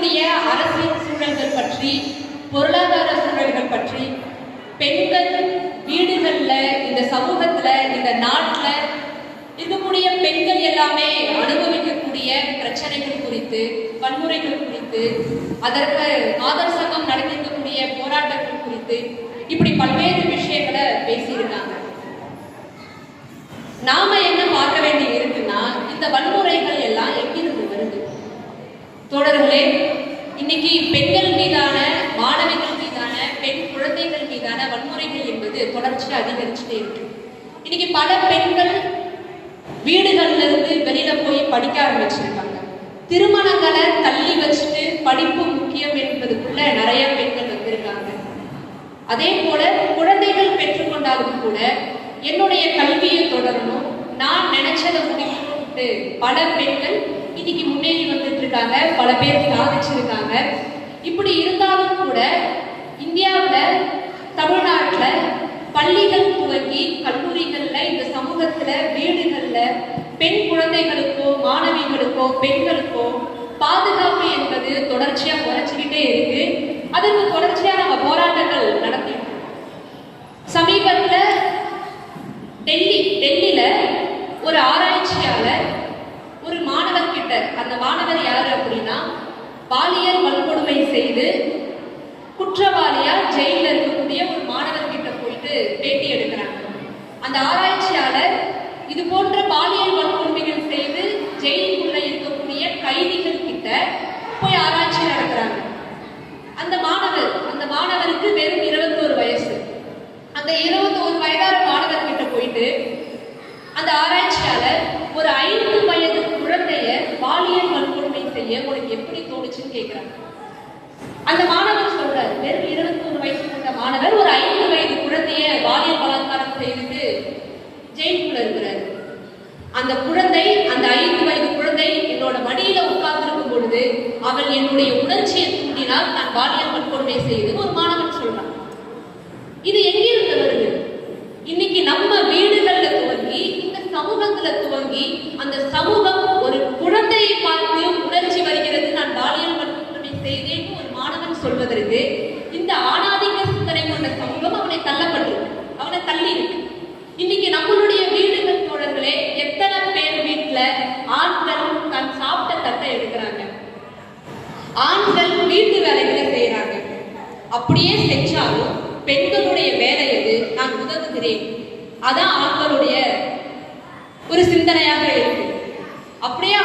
இருக்கக்கூடிய அரசியல் சூழல்கள் பற்றி, பொருளாதார சூழல்கள் பற்றி, பெண்கள் வீடுகள்ல, இந்த சமூகத்துல, இந்த நாட்டுல இருக்கக்கூடிய பெண்கள் எல்லாமே அனுபவிக்கக்கூடிய பிரச்சனைகள் குறித்து, வன்முறைகள் குறித்து, அதற்கு ஆதர் சங்கம் நடத்திருக்கக்கூடிய போராட்டங்கள் குறித்து இப்படி பல்வேறு விஷயங்களை பேசியிருக்காங்க. நாம என்ன பார்க்க வேண்டி இருக்குன்னா, இந்த வன்முறைகள் எல்லாம் எங்கிருந்து வருது? தோழர்களே, இன்னைக்கு பெண்கள் மீதான, மாணவிகள் மீதான, பெண் குழந்தைகள் மீதான வன்முறைகள் என்பது தொடர்ச்சியா அதிகரிச்சுட்டே இருக்கு. இன்னைக்கு பல பெண்கள் வீடுகள்ல இருந்து வெளியில போய் படிக்க ஆரம்பிச்சிருக்காங்க. திருமணங்களை தள்ளி வச்சுட்டு படிப்பு முக்கியம் என்பதுக்குள்ள நிறைய பெண்கள் வந்திருக்காங்க. அதே போல குழந்தைகள் பெற்றுக்கொண்டாலும் கூட என்னுடைய கல்வியை தொடரணும், நான் நினைச்சதை முடிக்கணும்ட்டு பல பெண்கள் இன்னைக்கு முன்னேறி வந்துட்டு இருக்காங்க. பல பேர் சாதிச்சிருக்காங்க. இப்படி இருந்தாலும் கூட இந்தியாவில், தமிழ்நாட்டில் பள்ளிகள் துவங்கி கல்லூரிகள்ல, இந்த சமூகத்துல, வீடுகள்ல பெண் குழந்தைகளுக்கோ, மாணவிகளுக்கோ, பெண்களுக்கோ பாதுகாப்பு என்பது தொடர்ச்சியா குறைச்சிக்கிட்டே இருக்கு. அதற்கு தொடர்ச்சியா நம்ம போராட்டங்கள் நடத்திட்டு சமீபத்துல டெல்லியில ஒரு ஆராய்ச்சியாளர் ஒரு மாணவர் கிட்ட, அந்த மாணவர் யாரு அப்படின்னா, பாலியல் வன்கொடுமை செய்து குற்றவாளியா ஜெயில இருக்கக்கூடிய ஒரு மாணவர் கிட்ட போயிட்டு பேட்டி எடுக்கிறாங்க. அந்த ஆராய்ச்சியாளர் இது போன்ற பாலியல் வன்கொடுமைகள் செய்து ஜெயிலுக்குள்ள இருக்கக்கூடிய கைதிகள் கிட்ட போய் ஆராய்ச்சி நடத்துறாங்க. அந்த மாணவருக்கு வெறும் 21 வயசு. அந்த 21 வயதான மாணவர் கிட்ட போயிட்டு அந்த ஆராய்ச்சியாளர் ஒரு 5 வயது குழந்தைய பாலியல் வன்கொடுமை செய்ய உனக்கு எப்படி தோணுச்சுன்னு கேட்கிறாங்க. அந்த மாணவர் சொல்றாரு, வெறும் 21 வயசு கொண்ட மாணவர் ஒரு 5 வயது குழந்தைய பாலியல் பலாத்காரம் செய்துட்டு ஜெயிலுக்குள்ள இருக்கிறாரு. அந்த குழந்தை, அந்த 5 வயது குழந்தை என்னோட மடியில உட்கார்ந்திருக்கும் பொழுது அவள் என்னுடைய உணர்ச்சியை தூண்டினால் நான் பாலியல் வன்கொடுமை செய்து ஒரு மாணவன் சொல்றான். இது எங்கிருந்து வருது? இன்னைக்கு நம்ம வீடுகள்ல துவங்கி, இந்த சமூகத்துல துவங்கி, அந்த சமூகம் ஒரு குழந்தையை பார்த்து உணர்ச்சி வருகிறது, நான் பாலியல் வன்கொடுமை செய்தேன் ஒரு மாணவன் சொல்வதற்கு இந்த ஆணாதிக்க சிந்தனை கொண்ட சமூகம் அவனை தள்ளப்பட்டிருக்கு, அவனை தள்ளி இருக்கு. இன்னைக்கு நம்மளுடைய வீடுகள் தோழர்களே, எத்தனை பேர் வீட்டுல ஆண்கள் தான் சாப்பிட்ட தட்டை எடுக்கிறாங்க, ஆண்கள் வீட்டு வேலைகளை செய்யறாங்க. அப்படியே செஞ்சாலும் பெண்களுடைய வேலை எது? நான் உதவுகிறேன். அதான் ஆண்களுடைய ஒரு சிந்தனையாக இருக்கு. அப்படியே